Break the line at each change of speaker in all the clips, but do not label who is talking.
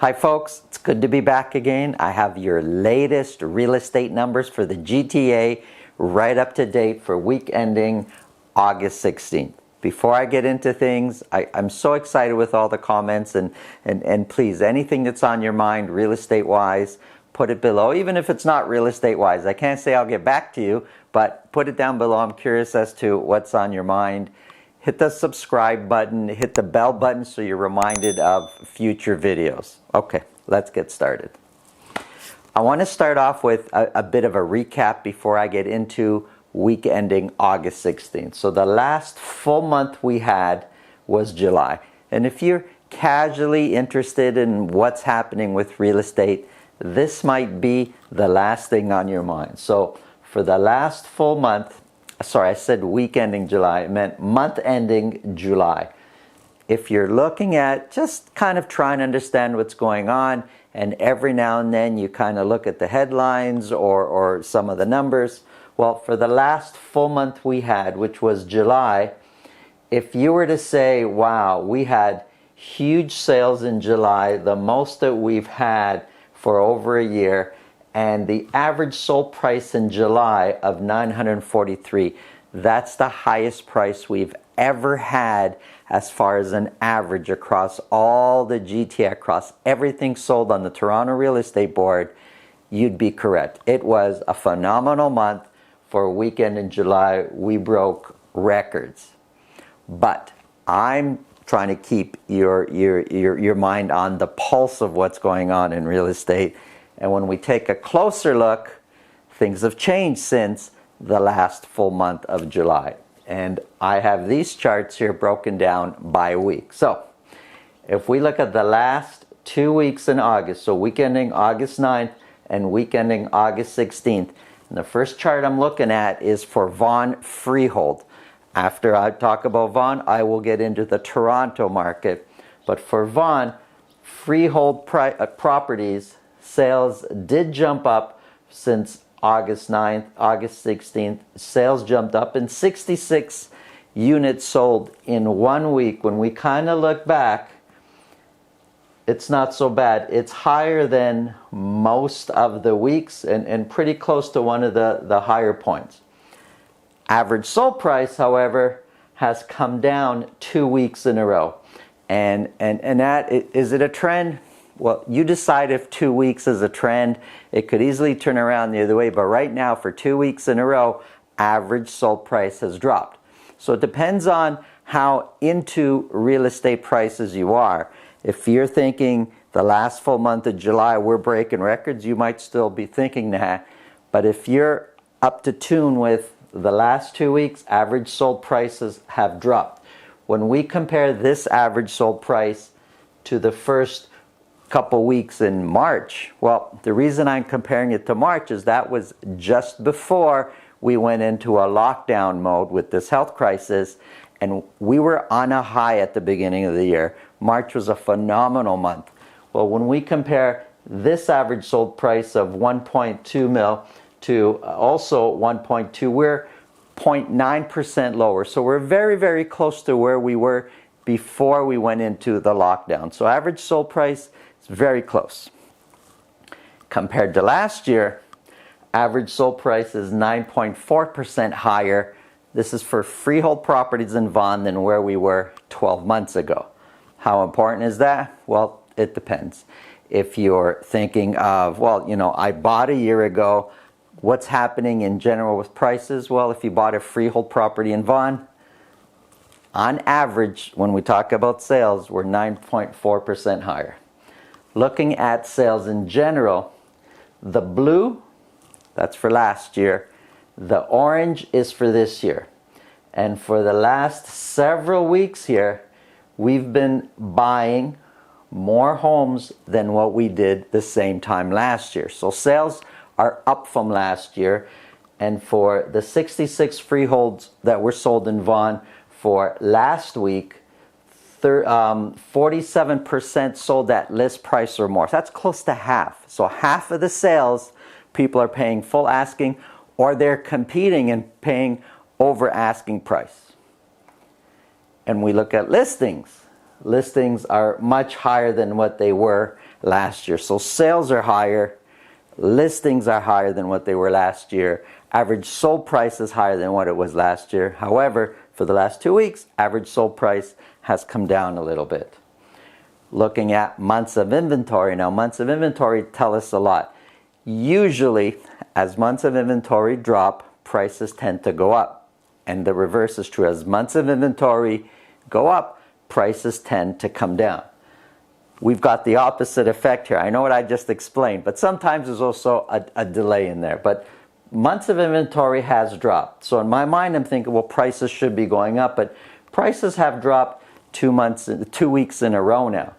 Hi folks, it's good to be back again. I have your latest real estate numbers for the GTA right up to date for week ending August 16th. Before I get into things, I'm so excited with all the comments and please, anything that's on your mind real estate wise, put it below. Even if it's not real estate wise, I can't say I'll get back to you, but put it down below. I'm curious as to what's on your mind. Hit the subscribe button, hit the bell button so you're reminded of future videos. Okay, let's get started. I want to start off with a bit of a recap before I get into week ending August 16th. So the last full month we had was July. And if you're casually interested in what's happening with real estate, this might be the last thing on your mind. So for the last full month, sorry, I said week ending July, it meant month ending July. If you're looking at just kind of trying to understand what's going on, and every now and then you kind of look at the headlines or some of the numbers, well, for the last full month we had, which was July, if you were to say, wow, we had huge sales in July, the most that we've had for over a year, and the average sold price in July of $943, that's the highest price we've ever had as far as an average across all the GTA, across everything sold on the Toronto Real Estate Board. You'd be correct. It was a phenomenal month for a weekend in July. We broke records. But I'm trying to keep your mind on the pulse of what's going on in real estate. And when we take a closer look, things have changed since the last full month of July. And I have these charts here broken down by week. So if we look at the last 2 weeks in August, so week ending August 9th and week ending August 16th, and the first chart I'm looking at is for Vaughan Freehold. After I talk about Vaughan, I will get into the Toronto market. But for Vaughan, freehold properties, sales did jump up since August 9th, August 16th. Sales jumped up in 66 units sold in 1 week. When we kind of look back, it's not so bad. It's higher than most of the weeks and pretty close to one of the higher points. Average sold price, however, has come down 2 weeks in a row. And that, is it a trend? Well, you decide if 2 weeks is a trend. It could easily turn around the other way, but right now for 2 weeks in a row, average sold price has dropped. So it depends on how into real estate prices you are. If you're thinking the last full month of July we're breaking records, you might still be thinking that. But if you're up to tune with the last 2 weeks, average sold prices have dropped. When we compare this average sold price to the first couple weeks in March, well, the reason I'm comparing it to March is that was just before we went into a lockdown mode with this health crisis, and we were on a high at the beginning of the year. March was a phenomenal month. Well, when we compare this average sold price of 1.2 mil to also 1.2, we're 0.9% lower. So we're very, very close to where we were before we went into the lockdown. So average sold price is very close. Compared to last year, average sold price is 9.4% higher. This is for freehold properties in Vaughan than where we were 12 months ago. How important is that? Well, it depends. If you're thinking of, well, you know, I bought a year ago, what's happening in general with prices? Well, if you bought a freehold property in Vaughan, on average, when we talk about sales, we're 9.4% higher. Looking at sales in general, the blue, that's for last year, the orange is for this year. And for the last several weeks here, we've been buying more homes than what we did the same time last year. So sales are up from last year. And for the 66 freeholds that were sold in Vaughan for last week, 47% sold at list price or more. So that's close to half. So half of the sales, people are paying full asking, or they're competing and paying over asking price. And we look at listings. listings are much higher than what they were last year. So sales are higher, listings are higher than what they were last year. Average sold price is higher than what it was last year. However, for the last 2 weeks, average sold price has come down a little bit. Looking at months of inventory. Now, months of inventory tell us a lot. Usually, as months of inventory drop, prices tend to go up. And the reverse is true. As months of inventory go up, prices tend to come down. We've got the opposite effect here. I know what I just explained, but sometimes there's also a delay in there. But months of inventory has dropped. So in my mind, I'm thinking, well, prices should be going up, but prices have dropped 2 weeks in a row now.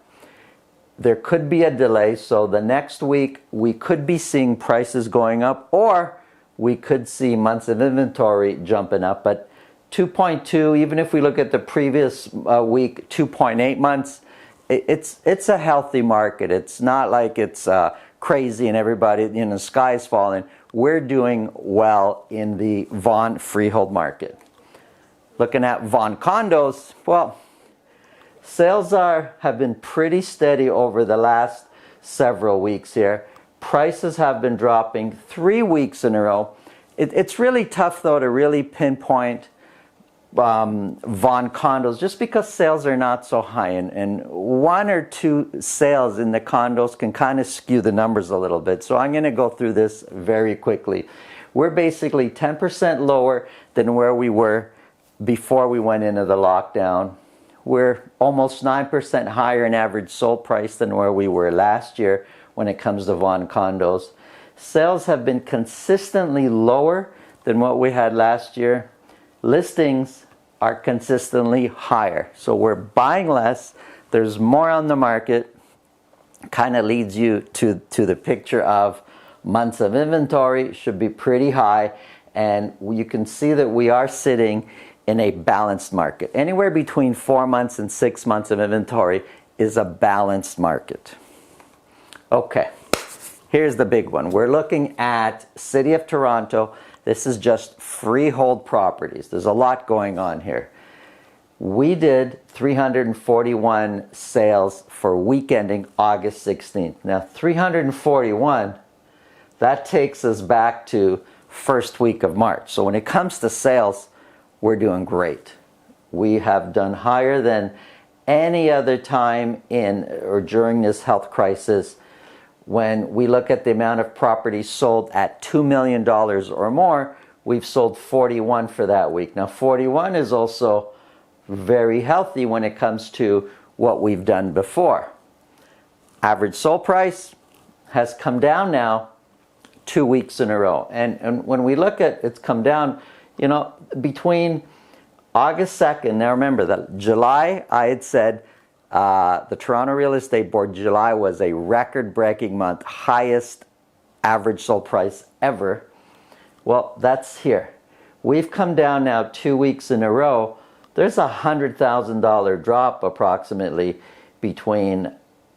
There could be a delay, so the next week we could be seeing prices going up, or we could see months of inventory jumping up. But 2.2, even if we look at the previous week, 2.8 months, it's a healthy market. It's not like it's crazy and everybody, the sky's falling. We're doing well in the Vaughan Freehold market. Looking at Vaughan Condos, well, sales have been pretty steady over the last several weeks here. Prices have been dropping 3 weeks in a row. It's really tough, though, to really pinpoint Vaughan Condos just because sales are not so high. And 1 or 2 sales in the condos can kind of skew the numbers a little bit. So I'm going to go through this very quickly. We're basically 10% lower than where we were before we went into the lockdown. We're almost 9% higher in average sold price than where we were last year when it comes to Vaughan Condos. Sales have been consistently lower than what we had last year. Listings are consistently higher. So we're buying less. There's more on the market. Kind of leads you to the picture of months of inventory should be pretty high. And you can see that we are sitting in a balanced market. Anywhere between 4 months and 6 months of inventory is a balanced market. Okay, here's the big one. We're looking at City of Toronto. This is just freehold properties. There's a lot going on here. We did 341 sales for week ending August 16th. Now, 341, that takes us back to first week of March. So when it comes to sales, we're doing great. We have done higher than any other time in or during this health crisis. When we look at the amount of properties sold at $2 million or more, we've sold 41 for that week. Now, 41 is also very healthy when it comes to what we've done before. Average sold price has come down now 2 weeks in a row. And when we look at it's come down, between August 2nd, now remember that July, I had said the Toronto Real Estate Board, July was a record-breaking month, highest average sold price ever. Well, that's here. We've come down now 2 weeks in a row. There's a $100,000 drop approximately between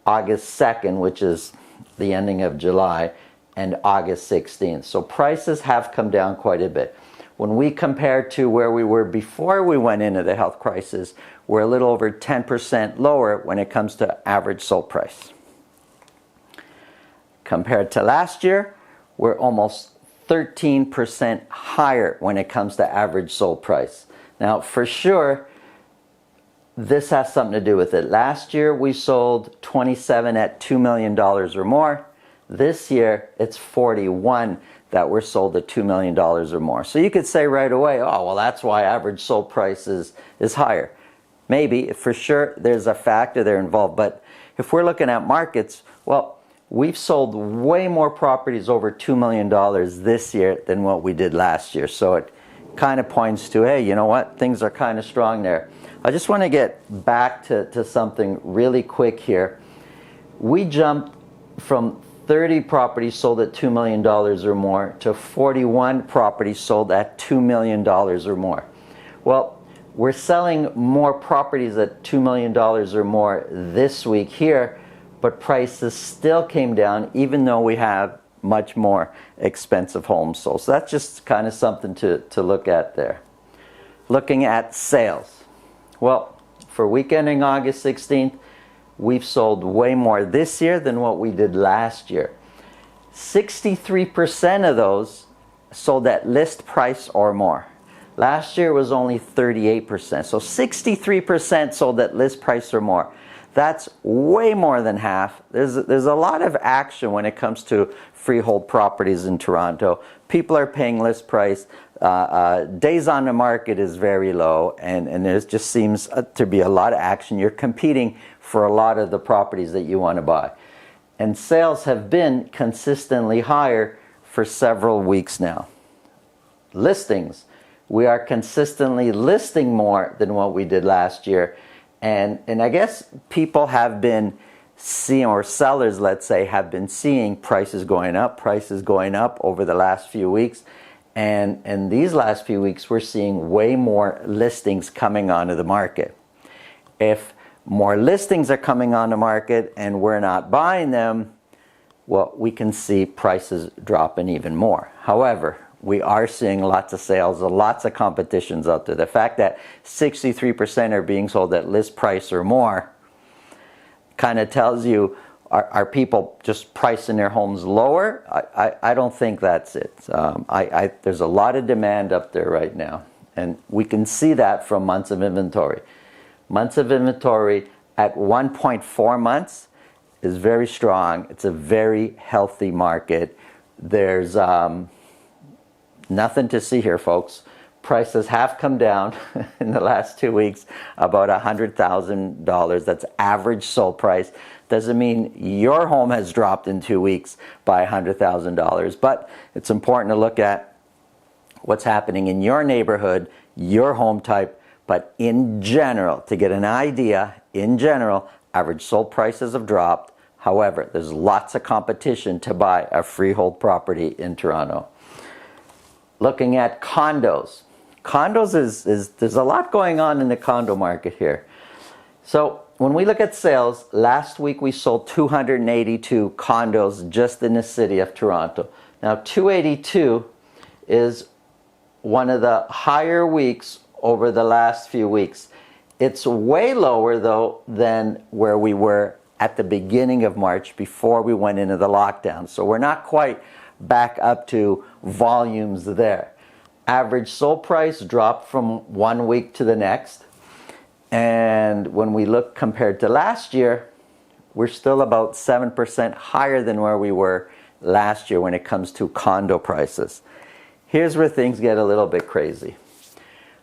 August 2nd, which is the ending of July, and August 16th. So prices have come down quite a bit. When we compare to where we were before we went into the health crisis, we're a little over 10% lower when it comes to average sold price. Compared to last year, we're almost 13% higher when it comes to average sold price. Now, for sure, this has something to do with it. Last year, we sold 27 at $2 million or more. This year, it's 41 that were sold at $2 million or more. So you could say right away, oh, well, that's why average sold price is higher. Maybe, for sure, there's a factor there involved. But if we're looking at markets, well, we've sold way more properties over $2 million this year than what we did last year. So it kind of points to, hey, you know what? Things are kind of strong there. I just want to get back to something really quick here. We jumped from 30 properties sold at $2 million or more to 41 properties sold at $2 million or more. Well, we're selling more properties at $2 million or more this week here, but prices still came down even though we have much more expensive homes sold. So that's just kind of something to look at there. Looking at sales. Well, For week ending August 16th, we've sold way more this year than what we did last year. 63% of those sold at list price or more. Last year was only 38%. So 63% sold at list price or more. That's way more than half. There's a lot of action when it comes to freehold properties in Toronto. People are paying list price. Days on the market is very low, and there just seems to be a lot of action. You're competing for a lot of the properties that you want to buy. And sales have been consistently higher for several weeks now. Listings. We are consistently listing more than what we did last year. And I guess people have been seeing, or sellers, let's say, have been seeing prices going up over the last few weeks. And these last few weeks, we're seeing way more listings coming onto the market. If more listings are coming on the market and we're not buying them, well, we can see prices dropping even more. However, we are seeing lots of sales, lots of competitions out there. The fact that 63% are being sold at list price or more kind of tells you, are people just pricing their homes lower? I don't think that's it. There's a lot of demand up there right now. And we can see that from months of inventory. Months of inventory at 1.4 months is very strong. It's a very healthy market. There's nothing to see here, folks. Prices have come down in the last 2 weeks, about $100,000. That's average sold price. Doesn't mean your home has dropped in 2 weeks by $100,000, but it's important to look at what's happening in your neighborhood, your home type. But in general, to get an idea, in general, average sold prices have dropped. However, there's lots of competition to buy a freehold property in Toronto. Looking at condos. Condos there's a lot going on in the condo market here. So when we look at sales, last week we sold 282 condos just in the city of Toronto. Now 282 is one of the higher weeks over the last few weeks. It's way lower though than where we were at the beginning of March before we went into the lockdown. So we're not quite back up to volumes there. Average sold price dropped from 1 week to the next. And when we look compared to last year, we're still about 7% higher than where we were last year when it comes to condo prices. Here's where things get a little bit crazy.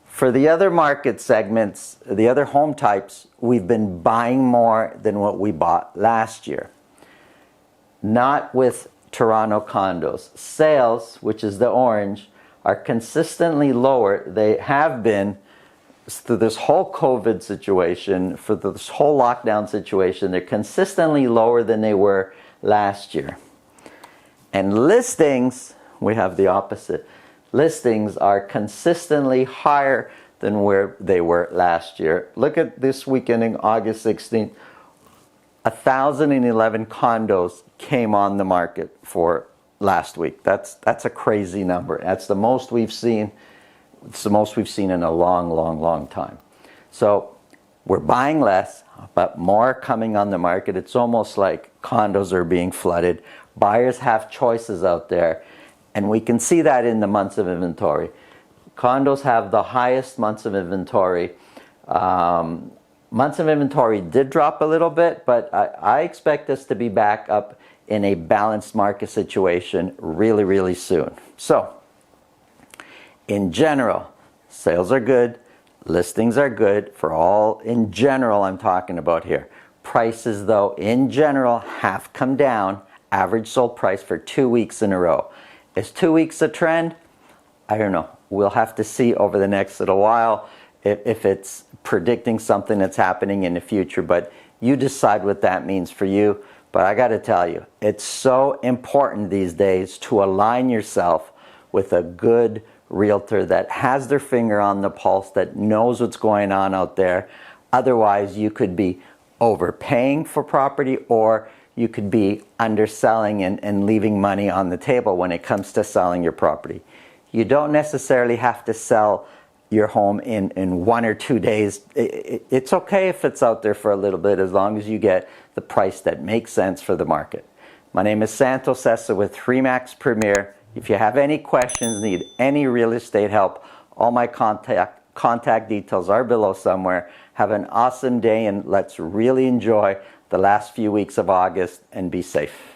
For the other market segments, the other home types, we've been buying more than what we bought last year. Not with Toronto condos. Sales, which is the orange, are consistently lower. They have been through this whole COVID situation, for this whole lockdown situation. They're consistently lower than they were last year. And listings, we have the opposite. Listings are consistently higher than where they were last year. Look at this week ending August 16th. 1,011 condos came on the market for last week. That's a crazy number. That's the most we've seen. It's the most we've seen in a long time. So we're buying less, but more coming on the market. It's almost like condos are being flooded. Buyers have choices out there. And we can see that in the months of inventory. Condos have the highest months of inventory. Months of inventory did drop a little bit, but I expect us to be back up in a balanced market situation really soon. So, in general, sales are good, listings are good for all, in general I'm talking about here. Prices though, in general, have come down, average sold price for 2 weeks in a row. Is 2 weeks a trend? I don't know. We'll have to see over the next little while if it's predicting something that's happening in the future, but you decide what that means for you. But I got to tell you, it's so important these days to align yourself with a good realtor that has their finger on the pulse, that knows what's going on out there. Otherwise, you could be overpaying for property, or you could be underselling and leaving money on the table when it comes to selling your property. You don't necessarily have to sell your home in 1 or 2 days. It's okay if it's out there for a little bit, as long as you get the price that makes sense for the market. My name is Santo Sessa with Remax Premier. If you have any questions, need any real estate help, all my contact details are below somewhere. Have an awesome day, and let's really enjoy the last few weeks of August and be safe.